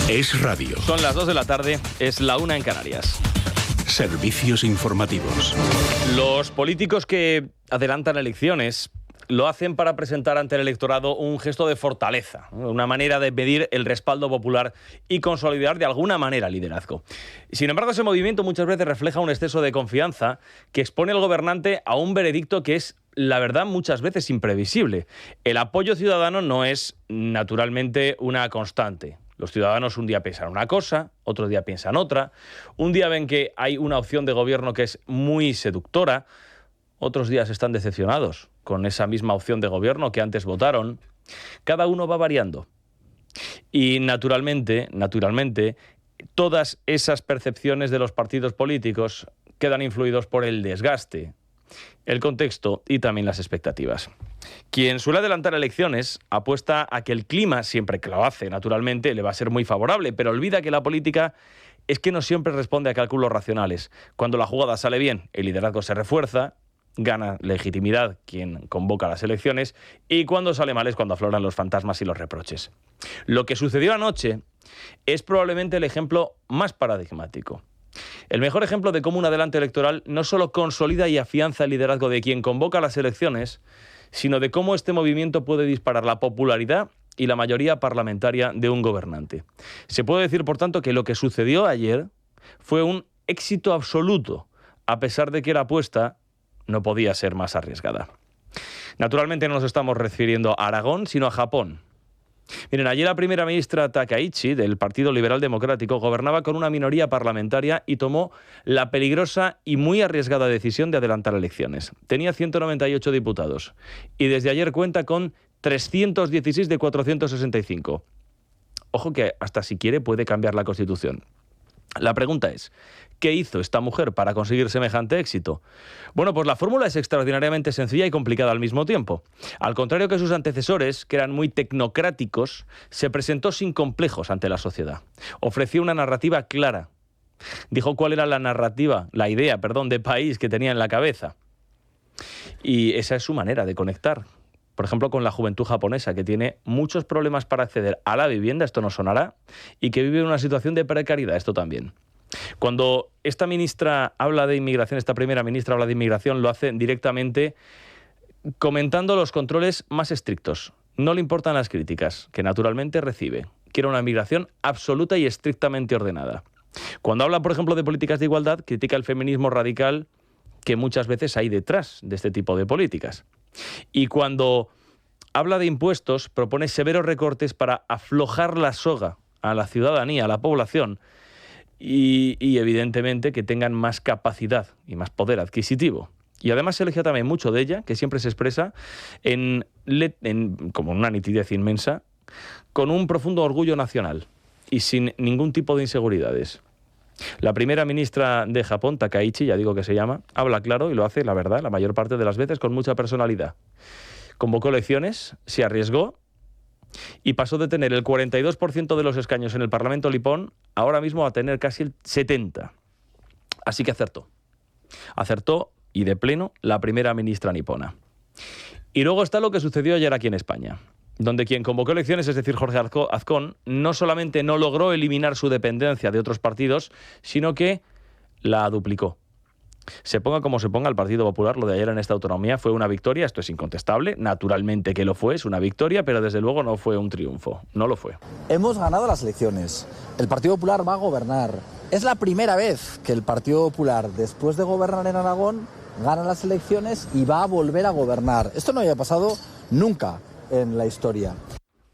Es radio. Son las 2 de la tarde, es la 1 en Canarias. Servicios informativos. Los políticos que adelantan elecciones lo hacen para presentar ante el electorado un gesto de fortaleza, una manera de medir el respaldo popular y consolidar de alguna manera el liderazgo. Sin embargo, ese movimiento muchas veces refleja un exceso de confianza que expone al gobernante a un veredicto que es, la verdad, muchas veces imprevisible. El apoyo ciudadano no es, naturalmente, una constante. Los ciudadanos un día piensan una cosa, otro día piensan otra. Un día ven que hay una opción de gobierno que es muy seductora. Otros días están decepcionados con esa misma opción de gobierno que antes votaron. Cada uno va variando. Y naturalmente, todas esas percepciones de los partidos políticos quedan influidos por el desgaste, el contexto y también las expectativas. Quien suele adelantar elecciones apuesta a que el clima, siempre que lo hace, naturalmente, le va a ser muy favorable, pero olvida que la política es que no siempre responde a cálculos racionales. Cuando la jugada sale bien, el liderazgo se refuerza, gana legitimidad quien convoca las elecciones, y cuando sale mal es cuando afloran los fantasmas y los reproches. Lo que sucedió anoche es probablemente el ejemplo más paradigmático. El mejor ejemplo de cómo un adelanto electoral no solo consolida y afianza el liderazgo de quien convoca las elecciones, sino de cómo este movimiento puede disparar la popularidad y la mayoría parlamentaria de un gobernante. Se puede decir, por tanto, que lo que sucedió ayer fue un éxito absoluto, a pesar de que la apuesta no podía ser más arriesgada. Naturalmente no nos estamos refiriendo a Aragón, sino a Japón. Miren, ayer la primera ministra Takaichi, del Partido Liberal Democrático, gobernaba con una minoría parlamentaria y tomó la peligrosa y muy arriesgada decisión de adelantar elecciones. Tenía 198 diputados y desde ayer cuenta con 316 de 465. Ojo que hasta si quiere puede cambiar la Constitución. La pregunta es, ¿qué hizo esta mujer para conseguir semejante éxito? Bueno, pues la fórmula es extraordinariamente sencilla y complicada al mismo tiempo. Al contrario que sus antecesores, que eran muy tecnocráticos, se presentó sin complejos ante la sociedad. Ofreció una narrativa clara. Dijo cuál era la idea de país que tenía en la cabeza. Y esa es su manera de conectar. Por ejemplo, con la juventud japonesa, que tiene muchos problemas para acceder a la vivienda, esto no sonará, y que vive en una situación de precariedad, esto también. Cuando esta ministra habla de inmigración, esta primera ministra habla de inmigración, lo hace directamente comentando los controles más estrictos. No le importan las críticas, que naturalmente recibe. Quiere una inmigración absoluta y estrictamente ordenada. Cuando habla, por ejemplo, de políticas de igualdad, critica el feminismo radical que muchas veces hay detrás de este tipo de políticas. Y cuando habla de impuestos, propone severos recortes para aflojar la soga a la ciudadanía, a la población, y evidentemente que tengan más capacidad y más poder adquisitivo. Y además se elogia también mucho de ella, que siempre se expresa como una nitidez inmensa, con un profundo orgullo nacional y sin ningún tipo de inseguridades. La primera ministra de Japón, Takaichi, ya digo que se llama, habla claro y lo hace, la verdad, la mayor parte de las veces con mucha personalidad. Convocó elecciones, se arriesgó y pasó de tener el 42% de los escaños en el Parlamento nipón ahora mismo a tener casi el 70%. Así que acertó. Acertó y de pleno la primera ministra nipona. Y luego está lo que sucedió ayer aquí en España, donde quien convocó elecciones, es decir, Jorge Azcón, no solamente no logró eliminar su dependencia de otros partidos, sino que la duplicó. Se ponga como se ponga el Partido Popular, lo de ayer en esta autonomía fue una victoria, esto es incontestable, naturalmente que lo fue, es una victoria, pero desde luego no fue un triunfo, no lo fue. Hemos ganado las elecciones, el Partido Popular va a gobernar. Es la primera vez que el Partido Popular, después de gobernar en Aragón, gana las elecciones y va a volver a gobernar. Esto no había pasado nunca en la historia.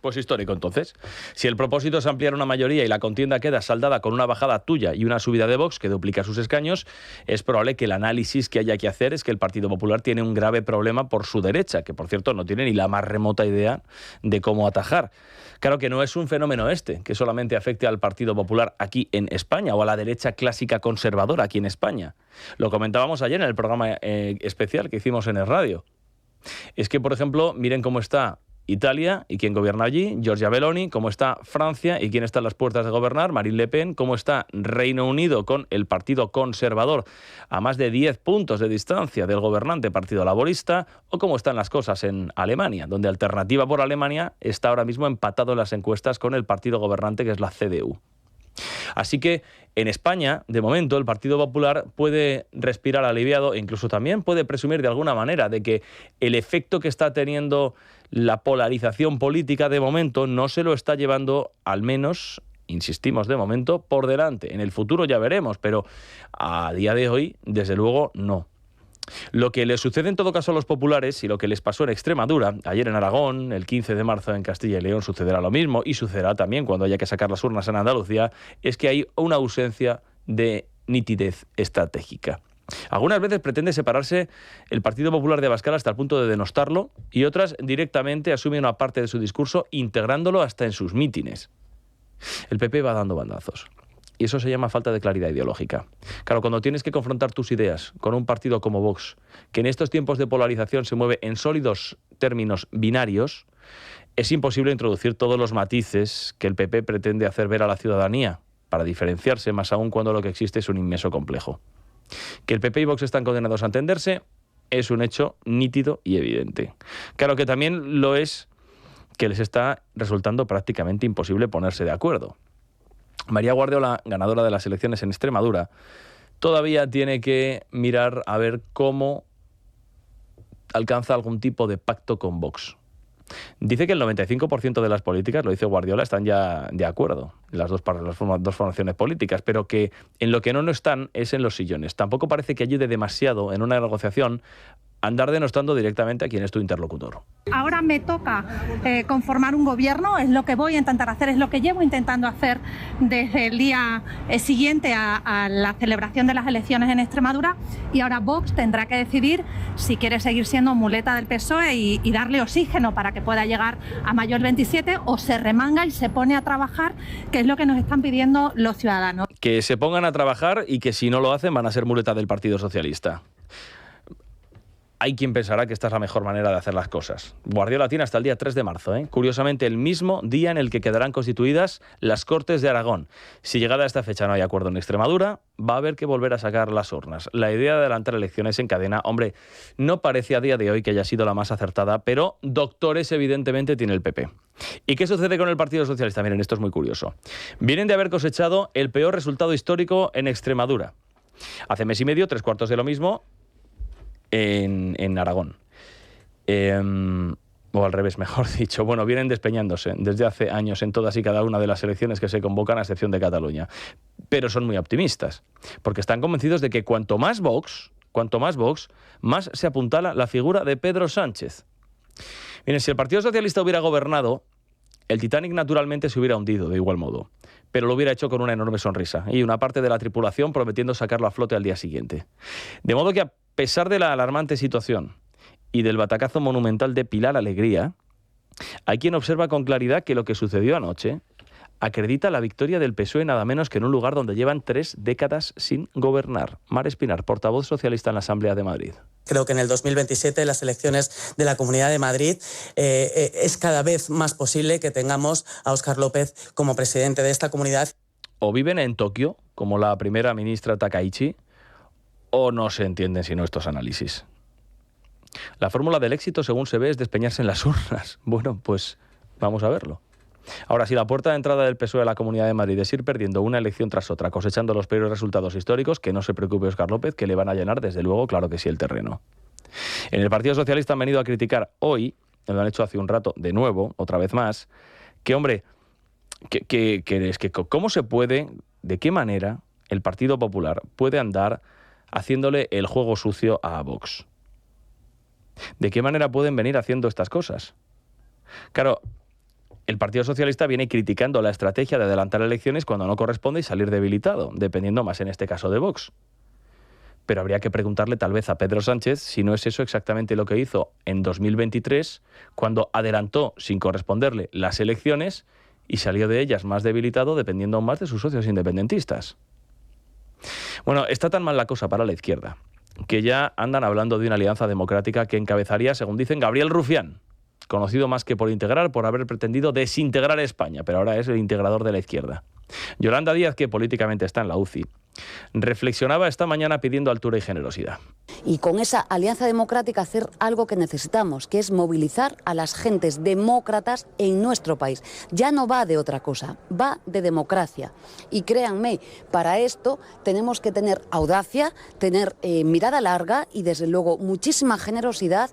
Pues histórico, entonces. Si el propósito es ampliar una mayoría y la contienda queda saldada con una bajada tuya y una subida de Vox que duplica sus escaños, es probable que el análisis que haya que hacer es que el Partido Popular tiene un grave problema por su derecha, que por cierto no tiene ni la más remota idea de cómo atajar. Claro que no es un fenómeno que solamente afecte al Partido Popular aquí en España o a la derecha clásica conservadora aquí en España. Lo comentábamos ayer en el programa especial que hicimos en el radio. Es que, por ejemplo, miren cómo está Italia y quién gobierna allí, Giorgia Meloni, cómo está Francia y quién está en las puertas de gobernar, Marine Le Pen, cómo está Reino Unido con el Partido Conservador a más de 10 puntos de distancia del gobernante Partido Laborista, o cómo están las cosas en Alemania, donde Alternativa por Alemania está ahora mismo empatado en las encuestas con el partido gobernante que es la CDU. Así que en España, de momento, el Partido Popular puede respirar aliviado e incluso también puede presumir de alguna manera de que el efecto que está teniendo la polarización política de momento no se lo está llevando, al menos, insistimos de momento, por delante. En el futuro ya veremos, pero a día de hoy, desde luego, no. Lo que les sucede en todo caso a los populares y lo que les pasó en Extremadura, ayer en Aragón, el 15 de marzo en Castilla y León sucederá lo mismo y sucederá también cuando haya que sacar las urnas en Andalucía, es que hay una ausencia de nitidez estratégica. Algunas veces pretende separarse el Partido Popular de Abascal hasta el punto de denostarlo y otras directamente asume una parte de su discurso integrándolo hasta en sus mítines. El PP va dando bandazos. Y eso se llama falta de claridad ideológica. Claro, cuando tienes que confrontar tus ideas con un partido como Vox, que en estos tiempos de polarización se mueve en sólidos términos binarios, es imposible introducir todos los matices que el PP pretende hacer ver a la ciudadanía, para diferenciarse, más aún cuando lo que existe es un inmenso complejo. Que el PP y Vox están condenados a entenderse es un hecho nítido y evidente. Claro que también lo es que les está resultando prácticamente imposible ponerse de acuerdo. María Guardiola, ganadora de las elecciones en Extremadura, todavía tiene que mirar a ver cómo alcanza algún tipo de pacto con Vox. Dice que el 95% de las políticas, lo dice Guardiola, están ya de acuerdo, las dos formaciones políticas, pero que en lo que no están es en los sillones. Tampoco parece que ayude demasiado en una negociación andar denostando directamente a quien es tu interlocutor. Ahora me toca conformar un gobierno, es lo que voy a intentar hacer, es lo que llevo intentando hacer desde el día siguiente a la celebración de las elecciones en Extremadura, y ahora Vox tendrá que decidir si quiere seguir siendo muleta del PSOE y darle oxígeno para que pueda llegar a mayo del 27, o se remanga y se pone a trabajar, que es lo que nos están pidiendo los ciudadanos. Que se pongan a trabajar y que si no lo hacen van a ser muleta del Partido Socialista. Hay quien pensará que esta es la mejor manera de hacer las cosas. Guardiola tiene hasta el día 3 de marzo, curiosamente el mismo día en el que quedarán constituidas las Cortes de Aragón. Si llegada a esta fecha no hay acuerdo en Extremadura, va a haber que volver a sacar las urnas. La idea de adelantar elecciones en cadena, hombre, no parece a día de hoy que haya sido la más acertada, pero doctores evidentemente tiene el PP. ¿Y qué sucede con el Partido Socialista? Miren, esto es muy curioso. Vienen de haber cosechado el peor resultado histórico en Extremadura. Hace mes y medio, 3/4 de lo mismo en Aragón. O al revés, mejor dicho. Bueno, vienen despeñándose desde hace años en todas y cada una de las elecciones que se convocan, a excepción de Cataluña. Pero son muy optimistas, porque están convencidos de que cuanto más Vox, más se apuntala la figura de Pedro Sánchez. Miren, si el Partido Socialista hubiera gobernado, el Titanic naturalmente se hubiera hundido de igual modo, pero lo hubiera hecho con una enorme sonrisa y una parte de la tripulación prometiendo sacarlo a flote al día siguiente. De modo que, a pesar de la alarmante situación y del batacazo monumental de Pilar Alegría, hay quien observa con claridad que lo que sucedió anoche acredita la victoria del PSOE nada menos que en un lugar donde llevan 3 décadas sin gobernar. Mar Espinar, portavoz socialista en la Asamblea de Madrid. Creo que en el 2027, las elecciones de la Comunidad de Madrid, es cada vez más posible que tengamos a Óscar López como presidente de esta comunidad. O viven en Tokio, como la primera ministra Takaichi, o no se entienden sino estos análisis. La fórmula del éxito, según se ve, es despeñarse en las urnas. Bueno, pues vamos a verlo. Ahora, si la puerta de entrada del PSOE a la Comunidad de Madrid es ir perdiendo una elección tras otra, cosechando los peores resultados históricos, que no se preocupe Óscar López, que le van a llenar, desde luego, claro que sí, el terreno. En el Partido Socialista han venido a criticar hoy, lo han hecho hace un rato, de nuevo, otra vez más, que, hombre, ¿cómo se puede, de qué manera el Partido Popular puede andar haciéndole el juego sucio a Vox? ¿De qué manera pueden venir haciendo estas cosas? Claro, el Partido Socialista viene criticando la estrategia de adelantar elecciones cuando no corresponde y salir debilitado, dependiendo más en este caso de Vox. Pero habría que preguntarle tal vez a Pedro Sánchez si no es eso exactamente lo que hizo en 2023, cuando adelantó sin corresponderle las elecciones y salió de ellas más debilitado, dependiendo más de sus socios independentistas. Bueno, está tan mal la cosa para la izquierda que ya andan hablando de una alianza democrática que encabezaría, según dicen, Gabriel Rufián, conocido más que por integrar, por haber pretendido desintegrar España, pero ahora es el integrador de la izquierda. Yolanda Díaz, que políticamente está en la UCI, reflexionaba esta mañana pidiendo altura y generosidad. Y con esa alianza democrática hacer algo que necesitamos, que es movilizar a las gentes demócratas en nuestro país. Ya no va de otra cosa, va de democracia. Y créanme, para esto tenemos que tener audacia, tener mirada larga y desde luego muchísima generosidad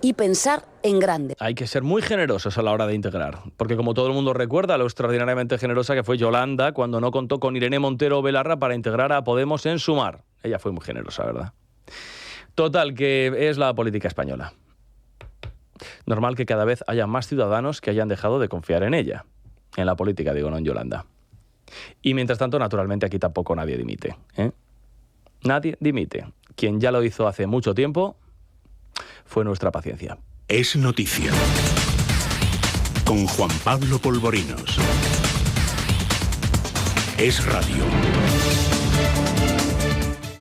y pensar en grande. Hay que ser muy generosos a la hora de integrar, porque como todo el mundo recuerda, lo extraordinariamente generosa que fue Yolanda cuando no contó con Irene Montero Belarra para integrar a Podemos en Sumar. Ella fue muy generosa, ¿verdad? Total, que es la política española. Normal que cada vez haya más ciudadanos que hayan dejado de confiar en ella. En la política, digo, no en Yolanda. Y mientras tanto, naturalmente, aquí tampoco nadie dimite, ¿eh? Nadie dimite. Quien ya lo hizo hace mucho tiempo fue nuestra paciencia. Es noticia. Con Juan Pablo Polvorinos. Es radio.